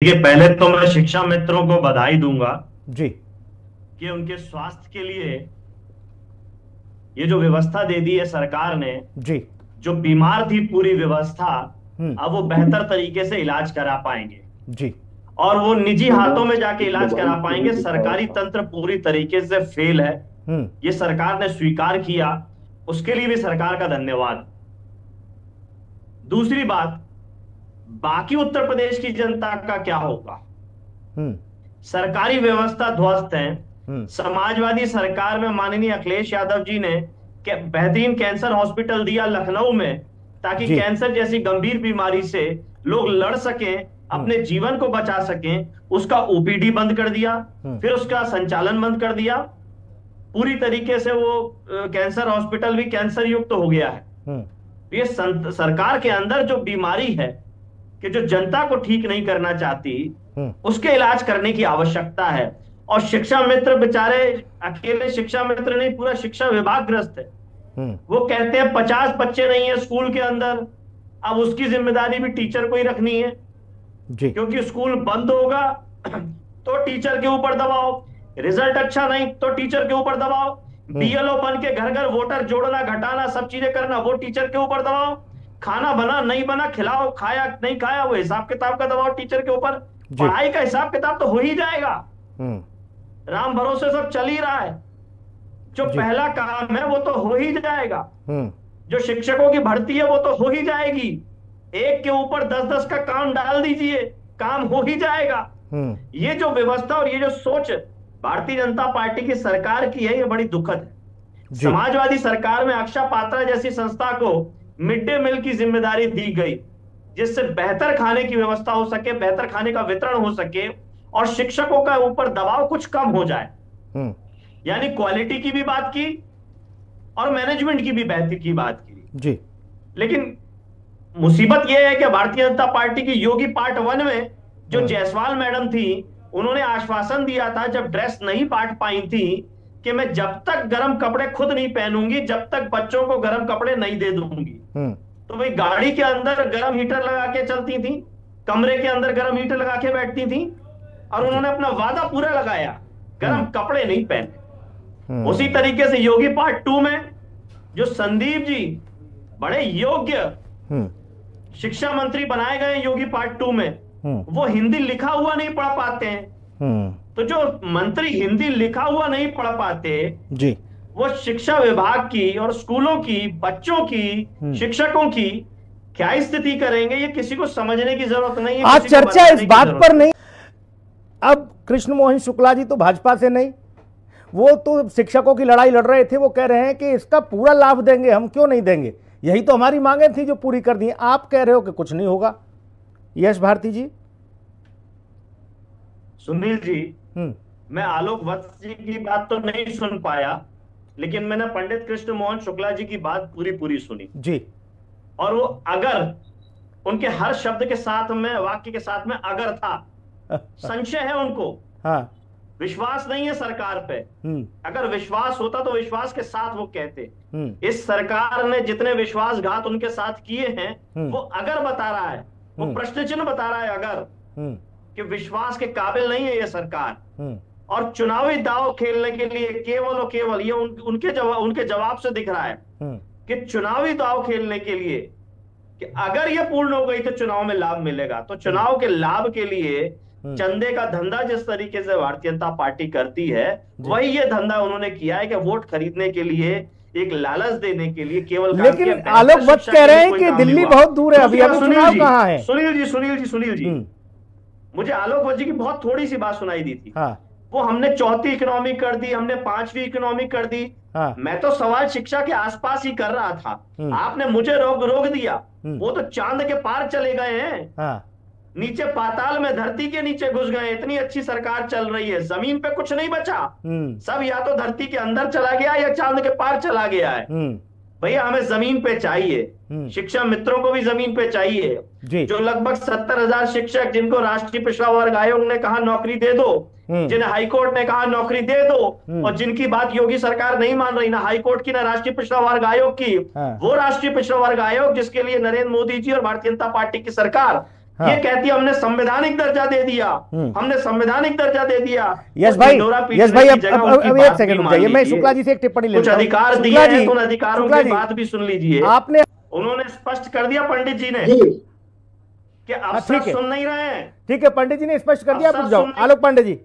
देखिए, पहले तो मैं शिक्षा मित्रों को बधाई दूंगा जी। कि उनके स्वास्थ्य के लिए ये जो व्यवस्था दे दी है सरकार ने। जी। जो बीमार थी पूरी व्यवस्था, हम्म। अब वो बेहतर तरीके से इलाज करा पाएंगे जी। और वो निजी हाथों में जाके इलाज करा पाएंगे। सरकारी तंत्र पूरी तरीके से फेल है, हम्म। ये सरकार ने स्वीकार किया, उसके लिए भी सरकार का धन्यवाद। दूसरी बात, बाकी उत्तर प्रदेश की जनता का क्या होगा? हम्म। सरकारी व्यवस्था ध्वस्त है। हम्म। समाजवादी सरकार में माननीय अखिलेश यादव जी ने बेहतरीन कैंसर हॉस्पिटल दिया लखनऊ में, ताकि जी। कैंसर जैसी गंभीर बीमारी से लोग लड़ सकें, हम्म। अपने जीवन को बचा सकें। उसका ओपीडी बंद कर दिया, हम्म। फिर उसका संचालन बंद कर दिया। पूरी तरीके से वो कैंसर हॉस्पिटल भी कैंसर युक्त हो गया है। हम्म। ये सरकार के अंदर जो बीमारी है कि जो जनता को ठीक नहीं करना चाहती, हम्म। उसके इलाज करने की आवश्यकता है। और शिक्षा मित्र बेचारे, अकेले शिक्षा मित्र नहीं, पूरा शिक्षा विभाग ग्रस्त है। हम्म। वो कहते हैं 50 बच्चे नहीं है स्कूल के अंदर, अब उसकी जिम्मेदारी भी टीचर को ही रखनी है, जी। क्योंकि स्कूल बंद होगा तो टीचर के ऊपर दबाव, रिजल्ट अच्छा नहीं तो टीचर के ऊपर दबाव, हम्म। बीएलओ बन के घर घर वोटर जोड़ना घटाना सब चीजें करना, वो टीचर के ऊपर दबाव। खाना बना नहीं बना, खिलाओ खाया नहीं खाया, वो हिसाब किताब का दबाव टीचर के ऊपर। जी। पढ़ाई का हिसाब किताब तो हो ही जाएगा, हम्म। राम भरोसे सब चल ही रहा है। जो जी। पहला काम है वो तो हो ही जाएगा। हम्म। जो शिक्षकों की भर्ती है वो तो हो ही जाएगी। एक के ऊपर 10-10 का काम डाल दीजिए, काम हो ही जाएगा। हम्म। ये जो व्यवस्था और ये जो सोच भारतीय जनता पार्टी की सरकार की है, ये बड़ी दुखद है। जी। समाजवादी सरकार में अक्षय पात्रा जैसी संस्था को मिड डे मील की जिम्मेदारी दी गई, जिससे बेहतर खाने की व्यवस्था हो सके, बेहतर खाने का वितरण हो सके और शिक्षकों का ऊपर दबाव कुछ कम हो जाए। हम्म। यानी क्वालिटी की भी बात की और मैनेजमेंट की भी बेहतर की बात की। जी। लेकिन मुसीबत यह है कि भारतीय जनता पार्टी की योगी पार्ट 1 में जो हम्म। जायसवाल मैडम थी, उन्होंने आश्वासन दिया था जब ड्रेस नहीं बांट पाई थी कि मैं जब तक गर्म कपड़े खुद नहीं पहनूंगी, जब तक बच्चों को गर्म कपड़े नहीं दे दूंगी। हम्म। तो भाई गाड़ी के अंदर गर्म हीटर लगा के चलती थी, कमरे के अंदर गर्म हीटर लगा के बैठती थी, और जी। उन्होंने अपना वादा पूरा लगाया, गर्म हम्म। कपड़े नहीं पहने। हम्म। उसी तरीके से योगी पार्ट 2 में जो संदीप जी बड़े योग्य हम्म। शिक्षा मंत्री बनाए गए योगी पार्ट 2 में, हम्म। वो हिंदी लिखा हुआ नहीं पढ़ पाते हैं। हम्म। तो जो मंत्री हिंदी लिखा हुआ नहीं पढ़ पाते, जी। वो शिक्षा विभाग की और स्कूलों की, बच्चों की, शिक्षकों की क्या स्थिति करेंगे, ये किसी को समझने की जरूरत नहीं है, आज किसी को चर्चा बताने इस की बात जरूरत पर नहीं। नहीं। अब कृष्ण मोहन शुक्ला जी तो भाजपा से नहीं, वो तो शिक्षकों की लड़ाई लड़ रहे थे। वो कह रहे हैं कि इसका पूरा लाभ देंगे, हम क्यों नहीं देंगे, यही तो हमारी मांगे थी जो पूरी कर दी। आप कह रहे हो कि कुछ नहीं होगा। यश भारती जी। सुनील जी, हम्म। मैं आलोक वत्स जी की बात तो नहीं सुन पाया, लेकिन मैंने पंडित कृष्ण मोहन शुक्ला जी की बात पूरी पूरी सुनी। जी। और वो अगर, उनके हर शब्द के साथ में, वाक्य के साथ में अगर था, संशय है उनको, हाँ। विश्वास नहीं है सरकार पे। हम्म। अगर विश्वास होता तो विश्वास के साथ वो कहते। हम्म। इस सरकार ने जितने विश्वासघात उनके साथ किए हैं, वो अगर बता रहा है, वो प्रश्न चिन्ह बता रहा है अगर, कि विश्वास के काबिल नहीं है ये सरकार। और चुनावी दांव खेलने के लिए केवल और केवल ये उनके जवाब से दिख रहा है कि चुनावी दांव खेलने के लिए, कि अगर ये पूर्ण हो गई तो चुनाव में लाभ मिलेगा। तो चुनाव के लाभ के लिए चंदे का धंधा जिस तरीके से भारतीय जनता पार्टी करती है, वही ये धंधा उन्होंने किया है कि वोट खरीदने के लिए, एक लालच देने के लिए केवल। लेकिन आलोक वत्स कह रहे हैं कि दिल्ली बहुत दूर है, अभी चुनाव कहाँ है। सुनील जी, मुझे आलोक वत्स जी की बहुत थोड़ी सी बात सुनाई दी थी। हाँ। वो हमने चौथी इकोनॉमी कर दी, हमने 5वीं इकोनॉमी कर दी। हाँ। मैं तो सवाल शिक्षा के आसपास ही कर रहा था, आपने मुझे रोक दिया। वो तो चांद के पार चले गए हैं। हाँ। नीचे पाताल में, धरती के नीचे घुस गए। इतनी अच्छी सरकार चल रही है, जमीन पे कुछ नहीं बचा। सब या तो धरती के अंदर चला गया या चांद के पार चला गया है। भैया हमें जमीन पे चाहिए, शिक्षा मित्रों को भी जमीन पे चाहिए। जो लगभग 70,000 शिक्षक, जिनको राष्ट्रीय पिछड़ा वर्ग आयोग ने कहा नौकरी दे दो, जिन्हें हाईकोर्ट ने कहा नौकरी दे दो, और जिनकी बात योगी सरकार नहीं मान रही, ना हाईकोर्ट की ना राष्ट्रीय पिछड़ा वर्ग आयोग की। वो राष्ट्रीय पिछड़ा वर्ग आयोग जिसके लिए नरेंद्र मोदी जी और भारतीय जनता पार्टी की सरकार हाँ। ये कहती है हमने संवैधानिक दर्जा दे दिया, हमने संवैधानिक दर्जा दे दिया। यस भाई, अब एक सेकंड रुक जाइए, मैं शुक्ला जी से एक टिप्पणी लेता हूं। कुछ अधिकार दिए हैं तो उन अधिकारों की बात भी सुन लीजिए। आपने उन्होंने स्पष्ट कर दिया पंडित जी ने कि अफसर सुन नहीं रहे हैं। ठीक है, पंडित जी ने स्पष्ट कर दिया। आप जाओ, आलोक पांडे जी।